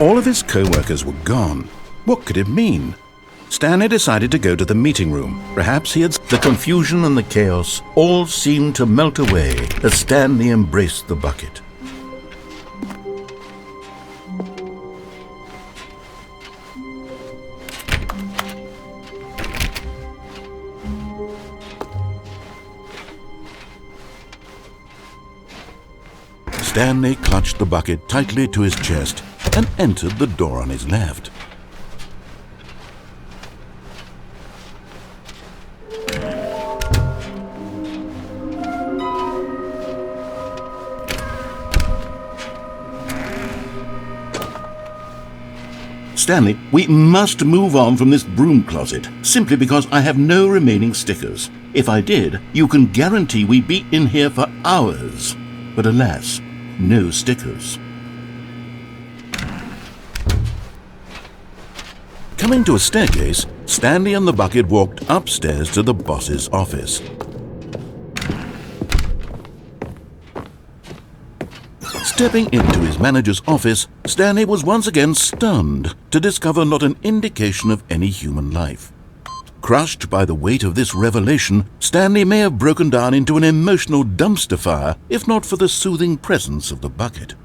All of his co-workers were gone. What could it mean? Stanley decided to go to the meeting room. Perhaps he had... The confusion and the chaos all seemed to melt away as Stanley embraced the bucket. Stanley clutched the bucket tightly to his chest and entered the door on his left. Stanley, we must move on from this broom closet, simply because I have no remaining stickers. If I did, you can guarantee we'd be in here for hours. But alas, no stickers. Coming to a staircase, Stanley and the bucket walked upstairs to the boss's office. Stepping into his manager's office, Stanley was once again stunned to discover not an indication of any human life. Crushed by the weight of this revelation, Stanley may have broken down into an emotional dumpster fire if not for the soothing presence of the bucket.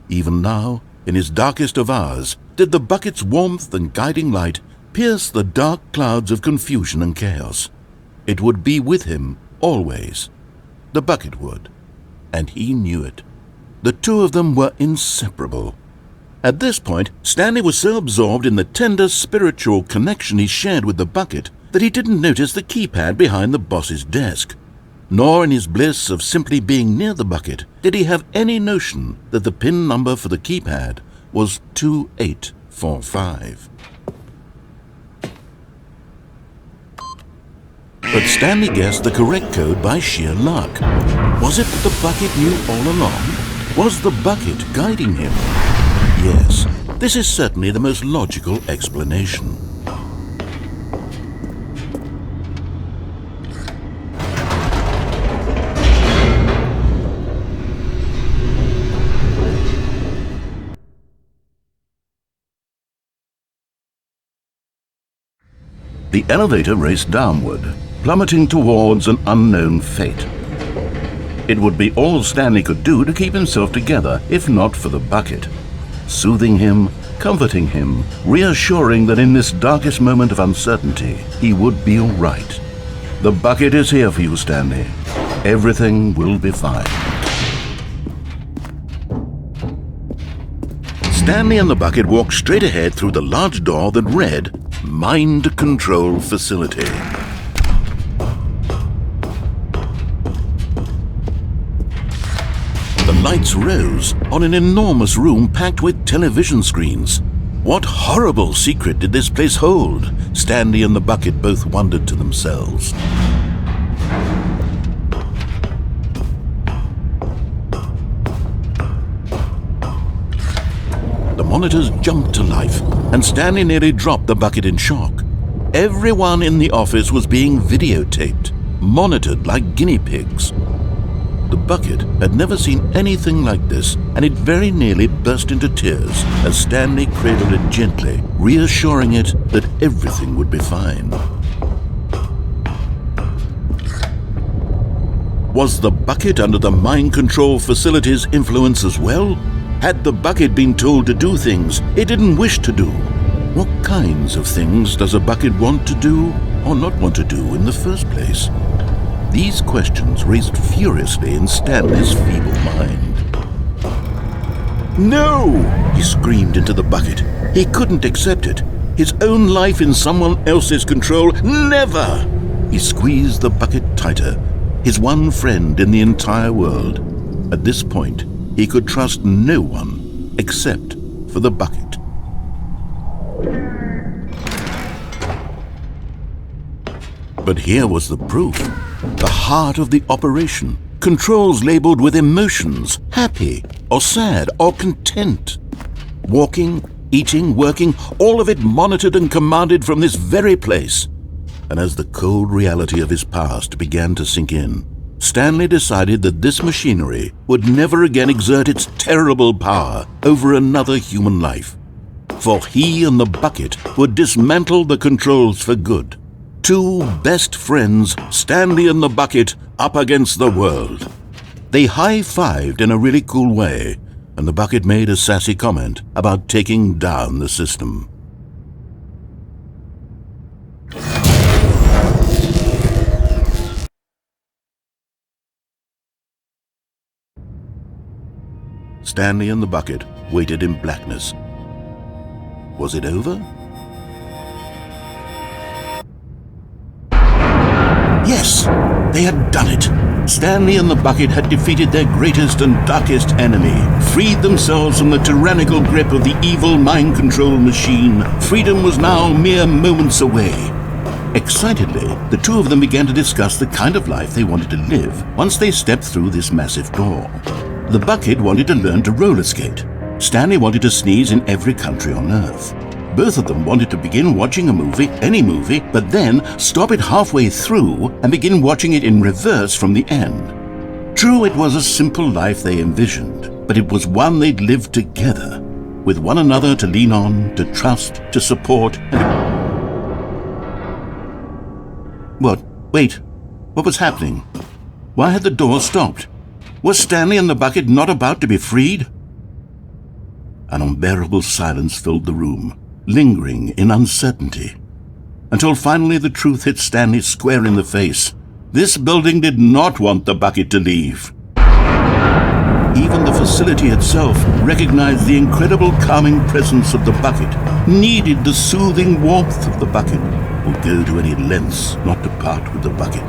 Even now, in his darkest of hours, did the bucket's warmth and guiding light pierce the dark clouds of confusion and chaos. It would be with him always. The bucket would, and he knew it. The two of them were inseparable. At this point, Stanley was so absorbed in the tender spiritual connection he shared with the bucket that he didn't notice the keypad behind the boss's desk. Nor in his bliss of simply being near the bucket did he have any notion that the PIN number for the keypad was 2845. But Stanley guessed the correct code by sheer luck. Was it that the bucket knew all along? Was the bucket guiding him? Yes, this is certainly the most logical explanation. The elevator raced downward, plummeting towards an unknown fate. It would be all Stanley could do to keep himself together, if not for the bucket. Soothing him, comforting him, reassuring that in this darkest moment of uncertainty, he would be all right. The bucket is here for you, Stanley. Everything will be fine. Stanley and the bucket walked straight ahead through the large door that read, Mind Control Facility. The lights rose on an enormous room packed with television screens. What horrible secret did this place hold? Stanley and the bucket both wondered to themselves. The monitors jumped to life, and Stanley nearly dropped the bucket in shock. Everyone in the office was being videotaped, monitored like guinea pigs. The bucket had never seen anything like this, and it very nearly burst into tears as Stanley cradled it gently, reassuring it that everything would be fine. Was the bucket under the mind control facility's influence as well? Had the bucket been told to do things it didn't wish to do? What kinds of things does a bucket want to do or not want to do in the first place? These questions raced furiously in Stanley's feeble mind. No! He screamed into the bucket. He couldn't accept it. His own life in someone else's control, never! He squeezed the bucket tighter, his one friend in the entire world. At this point, he could trust no one except for the bucket. But here was the proof. The heart of the operation. Controls labeled with emotions, happy or sad or content. Walking, eating, working, all of it monitored and commanded from this very place. And as the cold reality of his past began to sink in, Stanley decided that this machinery would never again exert its terrible power over another human life. for he and the bucket would dismantle the controls for good. Two best friends, Stanley and the bucket, up against the world. They high-fived in a really cool way, and the bucket made a sassy comment about taking down the system. Stanley and the bucket waited in blackness. Was it over? Yes, they had done it. Stanley and the bucket had defeated their greatest and darkest enemy, freed themselves from the tyrannical grip of the evil mind control machine. Freedom was now mere moments away. Excitedly, the two of them began to discuss the kind of life they wanted to live once they stepped through this massive door. The bucket wanted to learn to roller skate. Stanley wanted to sneeze in every country on Earth. Both of them wanted to begin watching a movie, any movie, but then stop it halfway through and begin watching it in reverse from the end. True, it was a simple life they envisioned, but it was one they'd lived together, with one another to lean on, to trust, to support, and... What? Wait. What was happening? Why had the door stopped? Was Stanley and the bucket not about to be freed? An unbearable silence filled the room, lingering in uncertainty, until finally the truth hit Stanley square in the face. This building did not want the bucket to leave. Even the facility itself recognized the incredible calming presence of the bucket, needed the soothing warmth of the bucket, would go to any lengths not to part with the bucket.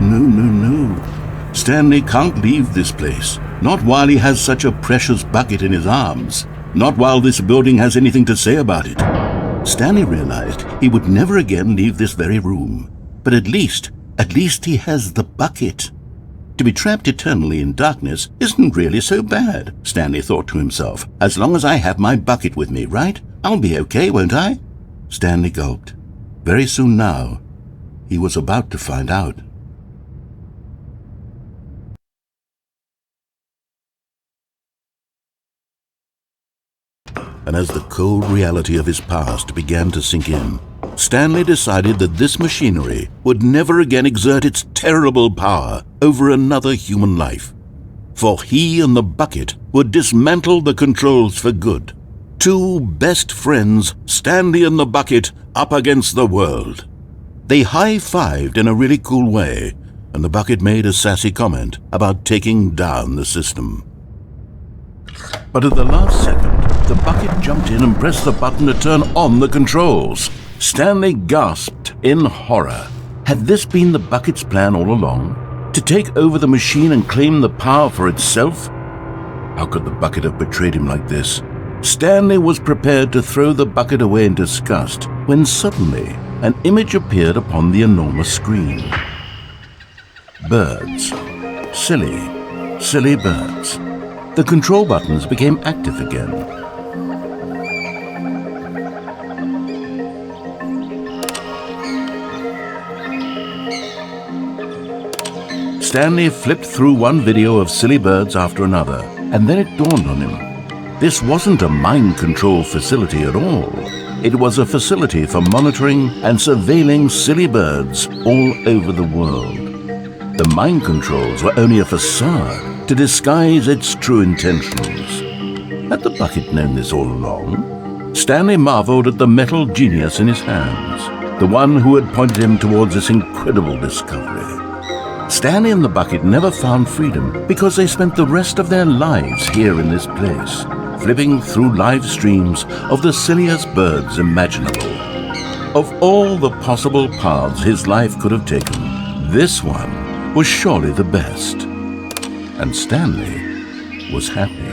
No. Stanley can't leave this place, not while he has such a precious bucket in his arms. Not while this building has anything to say about it. Stanley realized he would never again leave this very room. But at least he has the bucket. To be trapped eternally in darkness isn't really so bad, Stanley thought to himself. As long as I have my bucket with me, right? I'll be okay, won't I? Stanley gulped. Very soon now, he was about to find out. And as the cold reality of his past began to sink in, Stanley decided that this machinery would never again exert its terrible power over another human life. For he and the bucket would dismantle the controls for good. Two best friends, Stanley and the bucket, up against the world. They high-fived in a really cool way, and the bucket made a sassy comment about taking down the system. But at the last second, the bucket jumped in and pressed the button to turn on the controls. Stanley gasped in horror. Had this been the bucket's plan all along? To take over the machine and claim the power for itself? How could the bucket have betrayed him like this? Stanley was prepared to throw the bucket away in disgust when suddenly an image appeared upon the enormous screen. Birds. Silly birds. The control buttons became active again. Stanley flipped through one video of silly birds after another, and then it dawned on him. This wasn't a mind control facility at all. It was a facility for monitoring and surveilling silly birds all over the world. The mind controls were only a facade to disguise its true intentions. Had the bucket known this all along? Stanley marveled at the metal genius in his hands, the one who had pointed him towards this incredible discovery. Stanley and the bucket never found freedom because they spent the rest of their lives here in this place, flipping through live streams of the silliest birds imaginable. Of all the possible paths his life could have taken, this one was surely the best. And Stanley was happy.